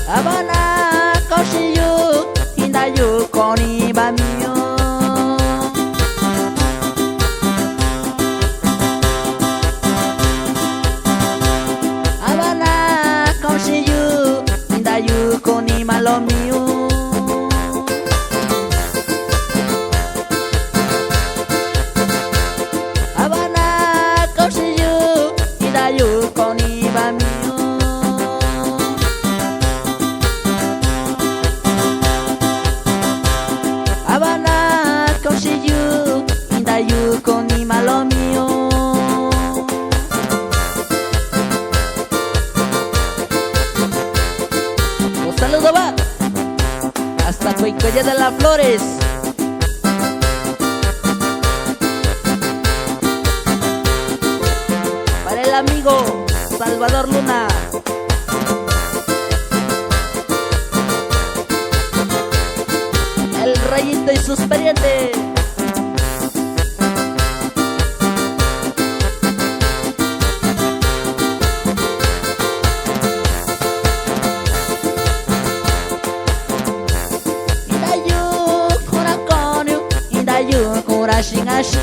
Habana koshiyu Hindayu koni bamiyo Habana koshiyu Hindayu koni malomiyo Habana koshiyu Hindayu koni bamiyo Habana koshiyu Hindayu koni malomiyo Un saludo va hasta Cuencoya de las Flores. Para el amigo Salvador Luna. El Rayito y sus parientes. Hindayu kurakonyu Hindayu kurashingashu